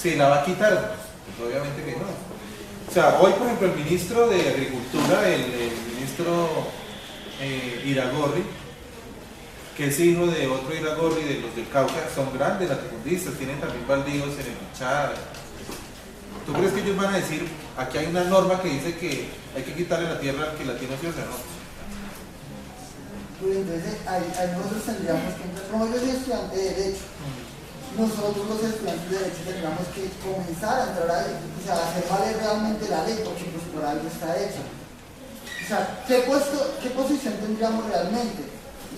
¿Se la va a quitar? Pues obviamente que no. O sea, hoy por ejemplo el ministro de Agricultura, el ministro Iragorri, que es hijo de otro Iragorri de los del Cauca, son grandes latifundistas, tienen también baldíos en el Chad. ¿Tú crees que ellos van a decir, aquí hay una norma que dice que hay que quitarle la tierra al que la tiene ociosa? No. Pues entonces ahí nosotros tendríamos que entrar, como yo soy estudiante de Derecho, nosotros los estudiantes de Derecho tendríamos que comenzar a entrar a hacer valer realmente la ley, porque pues por algo está hecha. O sea, ¿qué posición tendríamos realmente?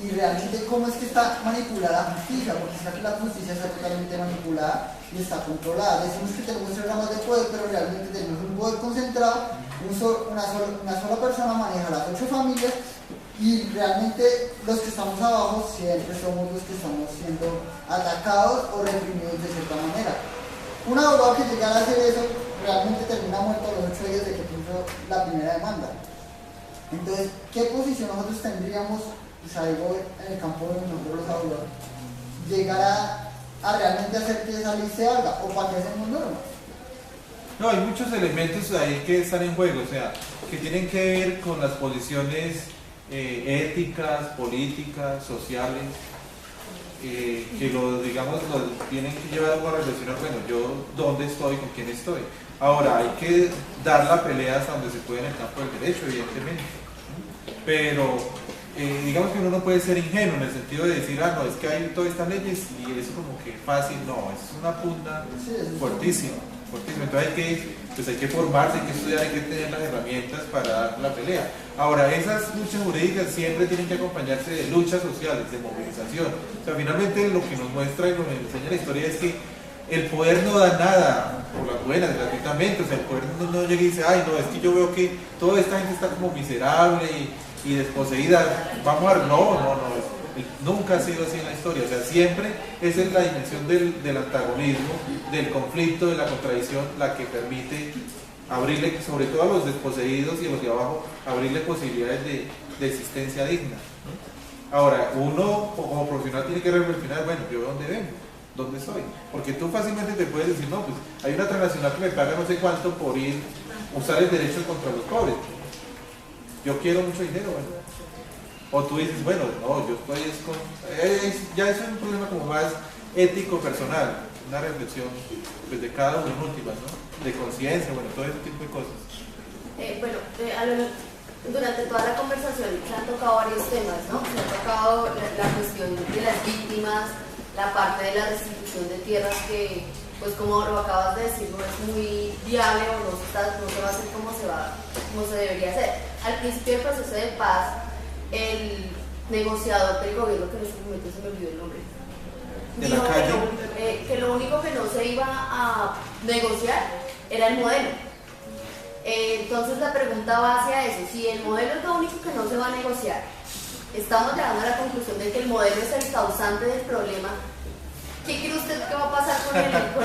Y realmente cómo es que está manipulada la justicia, porque es que la justicia está totalmente manipulada y está controlada. Decimos que tenemos ramas de poder, pero realmente tenemos un poder concentrado, una sola persona maneja las 8 familias y realmente los que estamos abajo siempre somos los que estamos siendo atacados o reprimidos de cierta manera. Un abogado que llegara a hacer eso realmente termina muerto a los 8 días de que puso la primera demanda. Entonces, ¿qué posición nosotros tendríamos? O sea, digo, en el campo de nosotros los abogados, llegar a realmente hacer que esa ley se haga, o para que hacemos normas. No, hay muchos elementos ahí que están en juego, o sea, que tienen que ver con las posiciones éticas, políticas, sociales, que digamos, lo tienen que llevar a reflexionar, bueno, yo dónde estoy, con quién estoy. Ahora, hay que dar la pelea hasta donde se puede en el campo del derecho, evidentemente, pero digamos que uno no puede ser ingenuo en el sentido de decir, no, es que hay todas estas leyes y es como que fácil, no, es una punta fuertísima, fuertísima. Entonces hay que formarse, hay que estudiar, hay que tener las herramientas para dar la pelea. Ahora, esas luchas jurídicas siempre tienen que acompañarse de luchas sociales, de movilización. O sea, finalmente lo que nos muestra y nos enseña la historia es que el poder no da nada por las buenas, gratuitamente. O sea, el poder no llega y dice, ay, no, es que yo veo que toda esta gente está como miserable y desposeída, vamos a ver, no, nunca ha sido así en la historia, o sea, siempre esa es la dimensión del antagonismo, del conflicto, de la contradicción, la que permite abrirle, sobre todo a los desposeídos y a los de abajo, abrirle posibilidades de existencia digna, ¿no? Ahora, uno como profesional tiene que reflexionar, bueno, ¿yo dónde vengo? ¿Dónde estoy? Porque tú fácilmente te puedes decir, no, pues hay una transnacional que me paga no sé cuánto por usar el derecho contra los pobres. Yo quiero mucho dinero, bueno. O tú dices, bueno, no, yo estoy ya eso es un problema como más ético, personal, una reflexión pues, de cada uno en últimas, ¿no? De conciencia, bueno, todo ese tipo de cosas. Durante toda la conversación se han tocado varios temas, ¿no? Se ha tocado la cuestión de las víctimas, la parte de la restitución de tierras que, pues como lo acabas de decir, no es muy viable o no se va a hacer como se debería hacer. Al principio del proceso de paz, el negociador del gobierno, que en este momento se me olvidó el nombre, dijo que lo único que no se iba a negociar era el modelo. Entonces la pregunta va hacia eso: si el modelo es lo único que no se va a negociar, estamos llegando a la conclusión de que el modelo es el causante del problema. ¿Qué cree usted que va a pasar con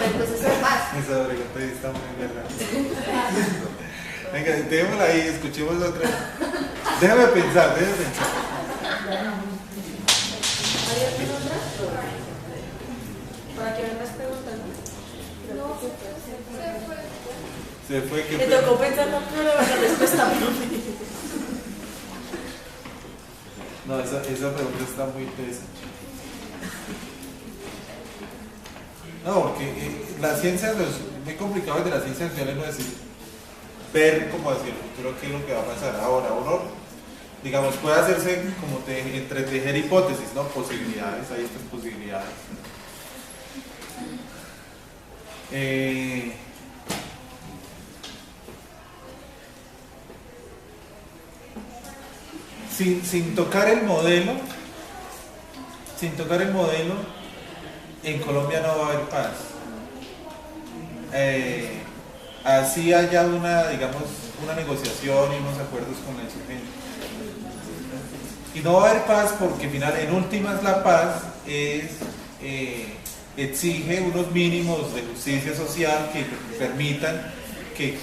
el proceso de paz? Esa pregunta está muy bien. Venga, démosla ahí, escuchemos otra. Déjame pensar. ¿Hay alguna otra? ¿Para qué me estás preguntando? No, se fue. ¿Qué me tocó pensar la respuesta? No, esa pregunta está muy interesante. No, porque la ciencia, es muy complicado de las ciencias sociales no decir, ver como hacia el futuro qué es lo que va a pasar. Ahora, uno, digamos, puede hacerse como entretejer hipótesis, ¿no? Posibilidades, hay estas posibilidades. Sin tocar el modelo, en Colombia no va a haber paz. Así haya una negociación y unos acuerdos con la insurgencia. Y no va a haber paz porque en últimas la paz exige unos mínimos de justicia social que permitan que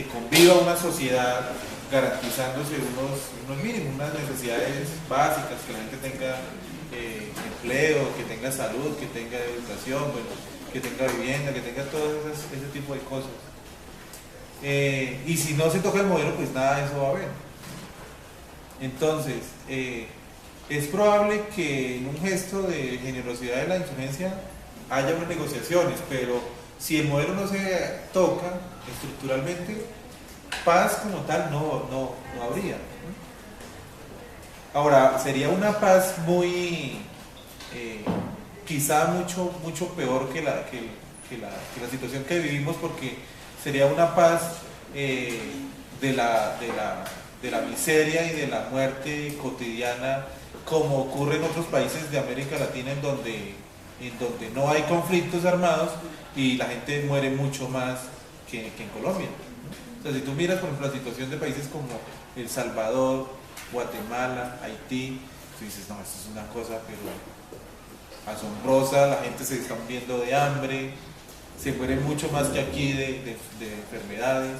conviva una sociedad garantizándose unos mínimos, unas necesidades básicas, que la gente tenga empleo, que tenga salud, que tenga educación, bueno, que tenga vivienda, que tenga todo ese tipo de cosas. Y si no se toca el modelo, pues nada de eso va a haber. Entonces, es probable que en un gesto de generosidad de la insurgencia haya unas negociaciones, pero si el modelo no se toca estructuralmente, paz como tal no habría. Ahora, sería una paz muy, quizá mucho peor que la situación que vivimos, porque sería una paz de la miseria y de la muerte cotidiana, como ocurre en otros países de América Latina, en donde no hay conflictos armados y la gente muere mucho más que en Colombia. O sea, si tú miras, por ejemplo, la situación de países como El Salvador, Guatemala, Haití, tú dices, no, esto es una cosa pero asombrosa, la gente se está muriendo de hambre, se muere mucho más que aquí de enfermedades,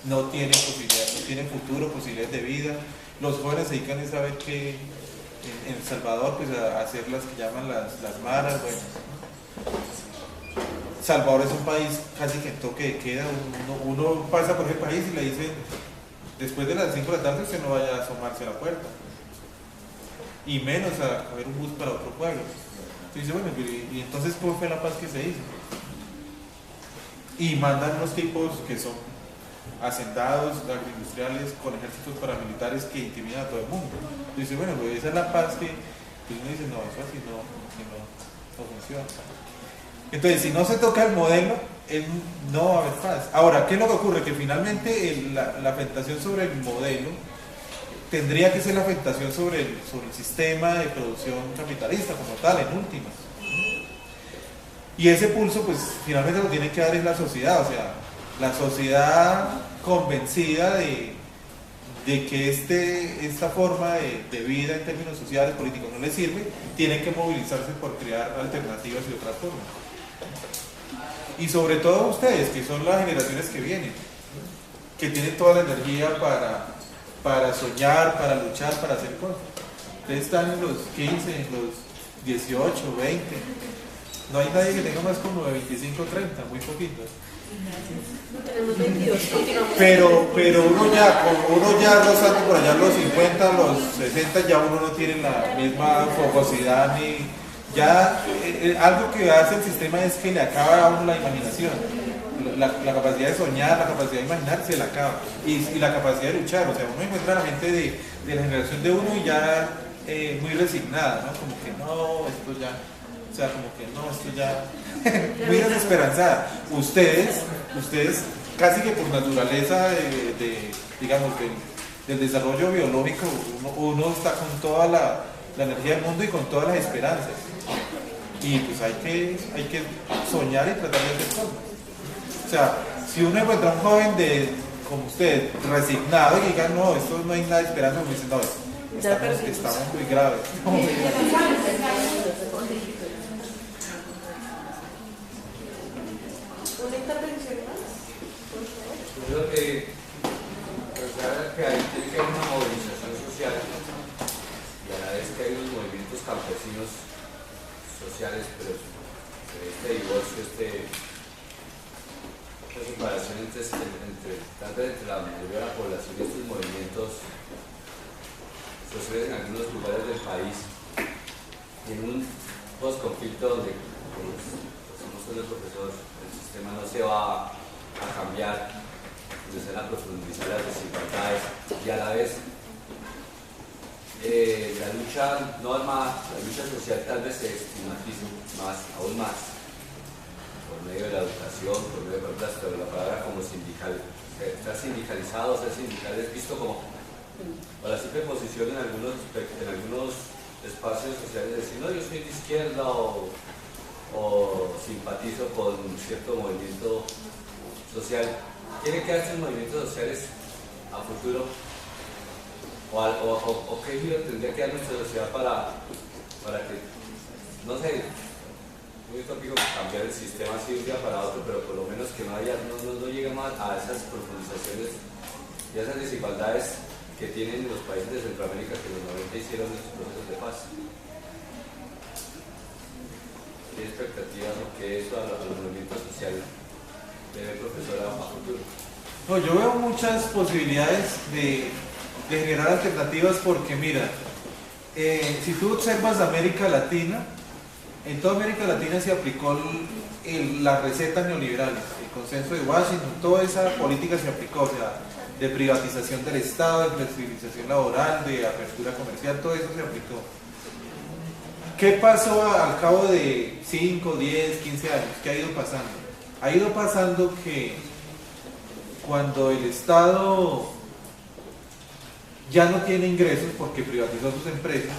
no tienen posibilidades, no tienen futuro, posibilidades de vida. Los jóvenes se dedican a saber que en El Salvador, pues a hacer las que llaman las maras. Bueno, Salvador es un país casi que en toque de queda. Uno pasa por ese país y le dicen, después de las 5 de la tarde usted no vaya a asomarse a la puerta, y menos a coger un bus para otro pueblo. Entonces dice, bueno, y entonces ¿cómo fue la paz que se hizo? Y mandan unos tipos que son hacendados, agroindustriales, con ejércitos paramilitares que intimidan a todo el mundo. Entonces dice, bueno, pues esa es la paz que uno dice, no, eso así no funciona. Entonces, si no se toca el modelo, no va a haber paz. Ahora, ¿qué es lo que ocurre? Que finalmente la afectación sobre el modelo tendría que ser la afectación sobre el sistema de producción capitalista como tal, en últimas. Y ese pulso, pues, finalmente lo tiene que dar es la sociedad, o sea, la sociedad convencida de que esta forma de vida en términos sociales, políticos, no le sirve, tiene que movilizarse por crear alternativas y otras formas. Y sobre todo ustedes, que son las generaciones que vienen, que tienen toda la energía para soñar, para luchar, para hacer cosas. Ustedes están en los 15, en los 18, 20. No hay nadie que tenga más como de 25 o 30, muy poquitos. Tenemos 22, continuamos. Pero uno ya rozando por allá los 50, los 60, ya uno no tiene la misma fogosidad ni... Ya algo que hace el sistema es que le acaba a uno la imaginación, la capacidad de soñar, la capacidad de imaginar se le acaba, y la capacidad de luchar. O sea, uno encuentra a la gente de la generación de uno y ya muy resignada, ¿no? Como que no, esto ya, o sea, como que no, esto ya, muy desesperanzada. Ustedes casi que por naturaleza digamos, del desarrollo biológico, uno está con toda la energía del mundo y con todas las esperanzas. Y pues hay que soñar y tratar de hacer cosas. O sea, si uno encuentra a un joven como usted, resignado, y diga, no, esto no hay nada de esperanza, uno dice, no, estamos muy graves. ¿Una intervención más? Yo creo que ahí tiene que haber una movilización social, y a la vez que hay unos movimientos campesinos sociales, pero este divorcio, esta separación entre la mayoría de la población y estos movimientos sociales en algunos lugares del país, y en un post-conflicto donde, como el profesor, el sistema no se va a cambiar, donde se van a profundizar las desigualdades, y a la vez la lucha social tal vez se estigmatiza aún más por medio de la educación, por medio de la palabra como sindical. Estar sindicalizado, ser sindical es visto como la simple posición en algunos espacios sociales, decir, no, yo soy de izquierda o simpatizo con cierto movimiento social. ¿Tiene que hacer movimientos sociales a futuro? ¿O qué giro tendría que dar nuestra sociedad para que, no sé, muy utópico cambiar el sistema así de un día para otro, pero por lo menos que no lleguemos a esas profundizaciones y a esas desigualdades que tienen los países de Centroamérica, que en los 90 hicieron estos procesos de paz? ¿qué expectativas o qué eso a los movimientos sociales debe el profesor a futuro? No, yo veo muchas posibilidades de generar alternativas porque mira, si tú observas América Latina, en toda América Latina se aplicó las recetas neoliberales, el consenso de Washington, toda esa política se aplicó, o sea, de privatización del Estado, de flexibilización laboral, de apertura comercial, todo eso se aplicó. ¿Qué pasó al cabo de 5, 10, 15 años? ¿Qué ha ido pasando? Ha ido pasando que cuando el Estado ya no tiene ingresos porque privatizó sus empresas,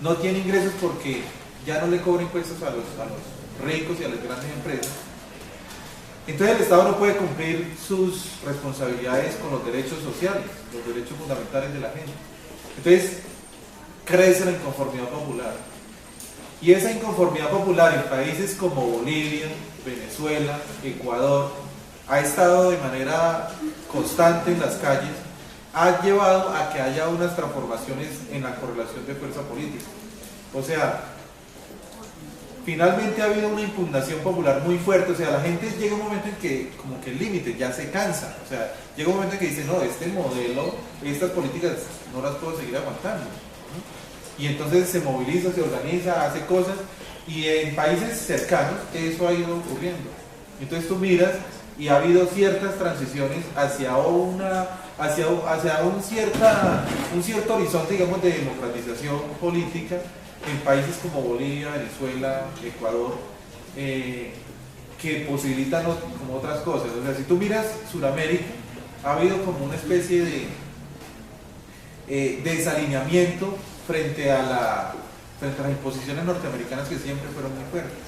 no tiene ingresos porque ya no le cobra impuestos a los ricos y a las grandes empresas, entonces el Estado no puede cumplir sus responsabilidades con los derechos sociales, los derechos fundamentales de la gente. Entonces crece la inconformidad popular. Y esa inconformidad popular en países como Bolivia, Venezuela, Ecuador, ha estado de manera constante en las calles, ha llevado a que haya unas transformaciones en la correlación de fuerza política. O sea, finalmente ha habido una impugnación popular muy fuerte, o sea, la gente llega un momento en que como que el límite ya se cansa, o sea, llega un momento en que dice, no, este modelo, estas políticas no las puedo seguir aguantando, ¿no? Y entonces se moviliza, se organiza, hace cosas, y en países cercanos eso ha ido ocurriendo. Entonces tú miras y ha habido ciertas transiciones hacia un cierto horizonte, digamos, de democratización política en países como Bolivia, Venezuela, Ecuador, que posibilitan como otras cosas. O sea, si tú miras Sudamérica, ha habido como una especie de desalineamiento frente a las imposiciones norteamericanas que siempre fueron muy fuertes.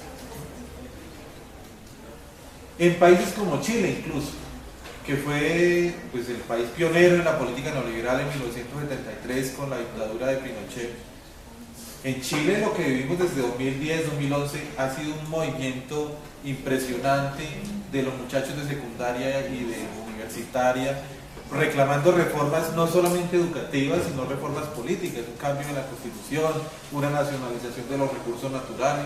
En países como Chile incluso, que fue pues, el país pionero en la política neoliberal en 1973 con la dictadura de Pinochet, en Chile lo que vivimos desde 2010-2011 ha sido un movimiento impresionante de los muchachos de secundaria y de universitaria, reclamando reformas no solamente educativas, sino reformas políticas, un cambio en la Constitución, una nacionalización de los recursos naturales.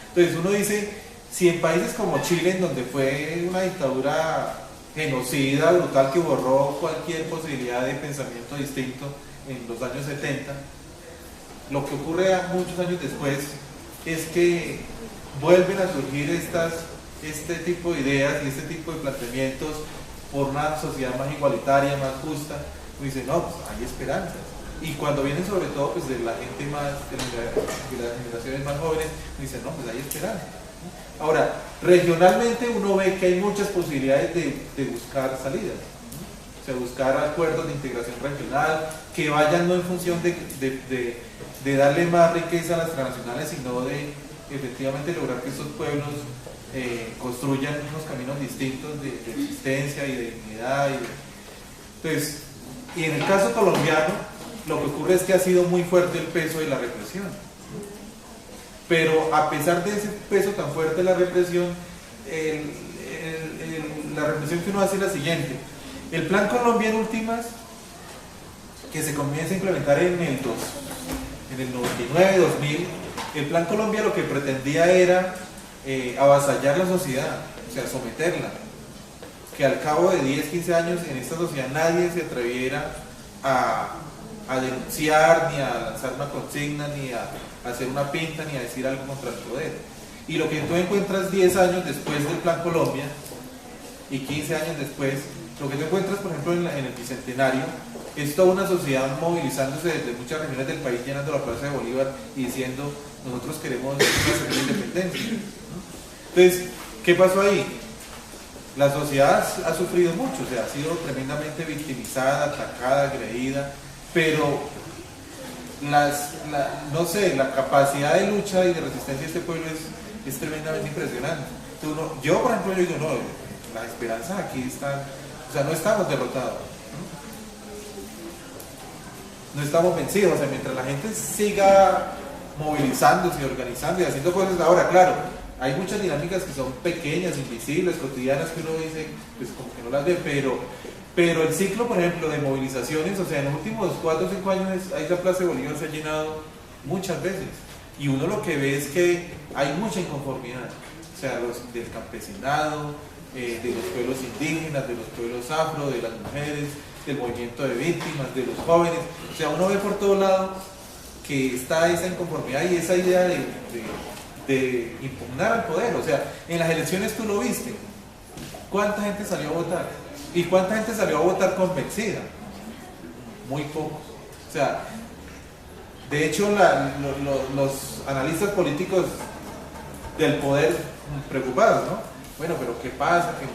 Entonces uno dice, si en países como Chile, en donde fue una dictadura genocida, brutal, que borró cualquier posibilidad de pensamiento distinto en los años 70, lo que ocurre muchos años después es que vuelven a surgir este tipo de ideas y este tipo de planteamientos por una sociedad más igualitaria, más justa. Uno dice, no, pues hay esperanza. Y cuando vienen sobre todo pues, de la gente más, de las generaciones más jóvenes, uno dice, no, pues hay esperanza. Ahora, regionalmente uno ve que hay muchas posibilidades de buscar salidas, ¿no? O sea, buscar acuerdos de integración regional que vayan no en función de darle más riqueza a las transnacionales, sino de efectivamente lograr que estos pueblos construyan unos caminos distintos de existencia y de dignidad. Entonces, y en el caso colombiano, lo que ocurre es que ha sido muy fuerte el peso de la represión. Pero a pesar de ese peso tan fuerte de la represión, la represión que uno hace es la siguiente. El Plan Colombia en últimas, que se comienza a implementar en el 99-2000, el Plan Colombia lo que pretendía era avasallar la sociedad, o sea, someterla. Que al cabo de 10-15 años en esta sociedad nadie se atreviera a denunciar, ni a lanzar una consigna, ni a hacer una pinta, ni a decir algo contra el poder. Y lo que tú encuentras 10 años después del Plan Colombia y 15 años después, lo que tú encuentras, por ejemplo, en el Bicentenario, es toda una sociedad movilizándose desde muchas regiones del país, llenando la Plaza de Bolívar y diciendo, nosotros queremos una segunda independencia, ¿no? Entonces, ¿qué pasó ahí? La sociedad ha sufrido mucho, o sea, ha sido tremendamente victimizada, atacada, agredida, pero no sé, la capacidad de lucha y de resistencia de este pueblo es tremendamente impresionante. Entonces, yo, por ejemplo, yo digo, no, las esperanzas aquí están, o sea, no estamos derrotados, no estamos vencidos, o sea, mientras la gente siga movilizándose, organizando y haciendo cosas. Ahora, claro, hay muchas dinámicas que son pequeñas, invisibles, cotidianas, que uno dice, pues como que no las ve, pero el ciclo, por ejemplo, de movilizaciones, o sea, en los últimos 4 o 5 años, ahí la Plaza de Bolívar se ha llenado muchas veces, y uno lo que ve es que hay mucha inconformidad, o sea, los del campesinado, de los pueblos indígenas, de los pueblos afro, de las mujeres, del movimiento de víctimas, de los jóvenes, o sea, uno ve por todo lado que está esa inconformidad y esa idea de impugnar al poder. O sea, en las elecciones tú lo viste, ¿cuánta gente salió a votar? ¿Y cuánta gente salió a votar convencida? Muy pocos. O sea, de hecho los analistas políticos del poder preocupados, ¿no? Bueno, pero ¿qué pasa? Que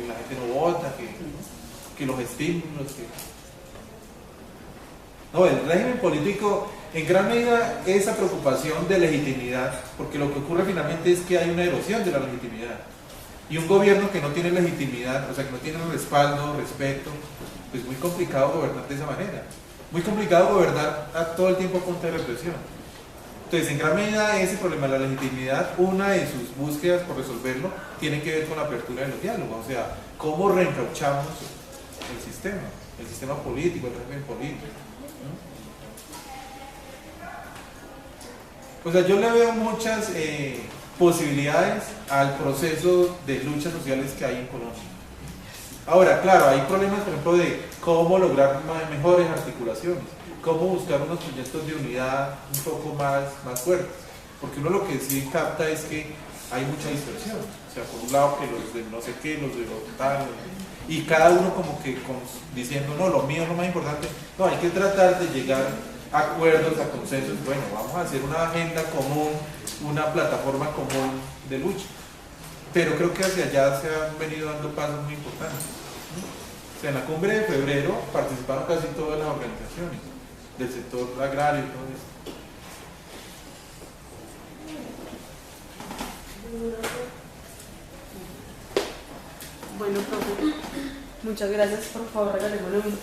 la gente no vota, que los estímulos, No, el régimen político, en gran medida, esa preocupación de legitimidad, porque lo que ocurre finalmente es que hay una erosión de la legitimidad. Y un gobierno que no tiene legitimidad, o sea, que no tiene respaldo, respeto, pues es muy complicado gobernar de esa manera. Muy complicado gobernar todo el tiempo a punta de represión. Entonces, en gran medida, ese problema de la legitimidad, una de sus búsquedas por resolverlo, tiene que ver con la apertura de los diálogos, o sea, cómo reencauchamos el sistema político, el régimen político. O sea, yo le veo muchas posibilidades al proceso de luchas sociales que hay en Colombia. Ahora, claro, hay problemas, por ejemplo, de cómo lograr mejores articulaciones, cómo buscar unos proyectos de unidad un poco más fuertes, porque uno lo que sí capta es que hay mucha dispersión, o sea, por un lado que los de no sé qué, los de lo tal, y cada uno como que diciendo, no, lo mío es lo más importante. No, hay que tratar de llegar a acuerdos, a consensos. Bueno, vamos a hacer una agenda común, una plataforma común de lucha, pero creo que hacia allá se han venido dando pasos muy importantes. O sea, en la cumbre de febrero participaron casi todas las organizaciones del sector agrario y todo eso. Bueno, profe, muchas gracias. Por favor, regalémosle un